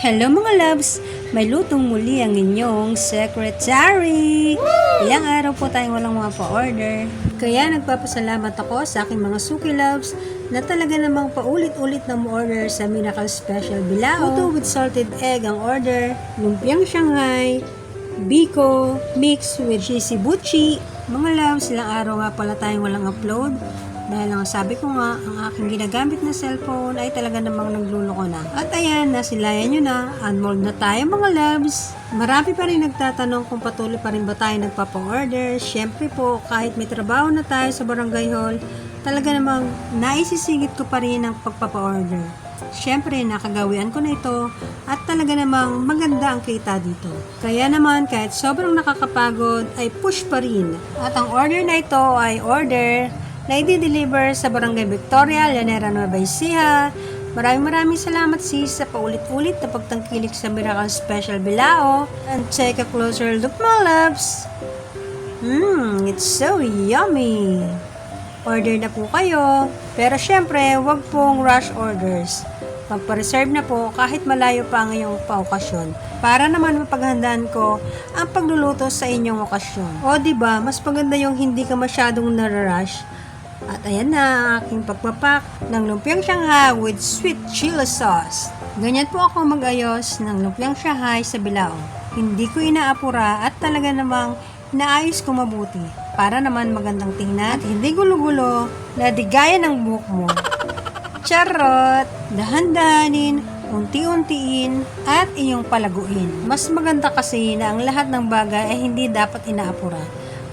Hello mga loves! May lutong muli ang inyong secretary! Ilang araw po tayong walang mga pa-order. Kaya nagpapasalamat ako sa aking mga suki loves na talaga namang paulit-ulit na mo-order sa Miracle Special Bilao. Puto with salted egg ang order, lumpiang Shanghai, biko, mix with cheesy buchi. Mga loves, ilang araw nga pala tayong walang upload. Dahil ang sabi ko nga, ang aking ginagamit na cellphone ay talaga namang nagluloko na. At ayan, nasilayan nyo na, unmold na tayo mga loves. Marami pa rin nagtatanong kung patuloy pa rin ba tayo nagpapa-order. Siyempre po, kahit may trabaho na tayo sa barangay hall, talaga namang naisisigit ko pa rin ang pagpapa-order. Siyempre, nakagawian ko na ito at talaga namang maganda ang kita dito. Kaya naman, kahit sobrang nakakapagod, ay push pa rin. At ang order na ito ay order na i-deliver sa Barangay Victoria, Llanera, Nueva Ecija. Maraming salamat sis sa paulit-ulit na pagtangkilik sa Miracle Special Bilao. And take a closer look mga loves. It's so yummy. Order na po kayo. Pero syempre, wag pong rush orders. Magpa-reserve na po kahit malayo pa ang iyong pa-okasyon. Para naman mapaghandaan ko ang pagluluto sa inyong okasyon. O diba, mas maganda yung hindi ka masyadong nararush. At ayan na ang aking pagpapak ng lumpiang Shanghai with sweet chili sauce. Ganyan po ako mag-ayos ng lumpiang Shanghai sa Bilao. Hindi ko inaapura at talaga namang inaayos ko mabuti para naman magandang tingnan at hindi gulo-gulo na di gaya ng buhok mo. Charot! Dahan-dahanin, unti-untiin at iyong palaguin. Mas maganda kasi na ang lahat ng bagay ay hindi dapat inaapura.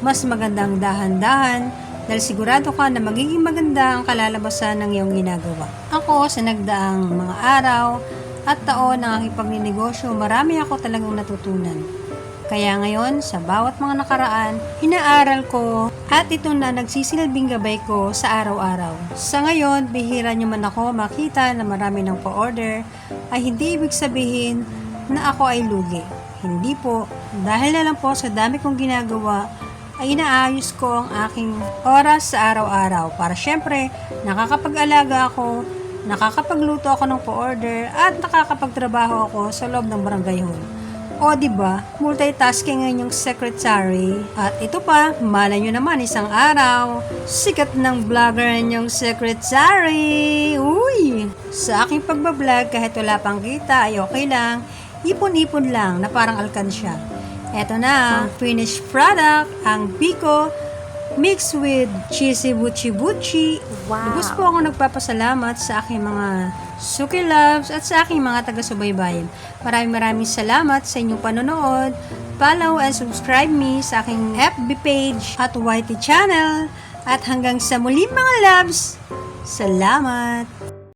Mas magandang dahan-dahan dahil sigurado ka na magiging maganda ang kalalabasan ng iyong ginagawa. Ako, sa nagdaang mga araw at taon ng aking pagninegosyo, marami ako talagang natutunan. Kaya ngayon, sa bawat mga nakaraan, inaaral ko at ito na nagsisilbing gabay ko sa araw-araw. Sa ngayon, bihira nyo man ako makita na marami ng pa-order, ay hindi ibig sabihin na ako ay lugi. Hindi po, dahil na lang po sa dami kong ginagawa, ay inaayos ko ang aking oras sa araw-araw para syempre nakakapag-alaga ako, nakakapagluto ako ng pa-order at nakakapagtrabaho ako sa loob ng barangay hall. O diba, multitasking ang inyong secretary. At ito pa, malay nyo naman isang araw, sikat ng vlogger ang inyong secretary. Uy! Sa aking pagbablog kahit wala pang kita ay okay lang, ipon-ipon lang na parang alkansya. Eto na, ang finished product, ang biko, mixed with cheesy buchi-buchi. Wow! Lubos po ako nagpapasalamat sa aking mga suki loves at sa aking mga taga-subaybayan. Maraming salamat sa inyong panonood. Follow and subscribe me sa aking FB page at YT channel. At hanggang sa muli mga loves, salamat!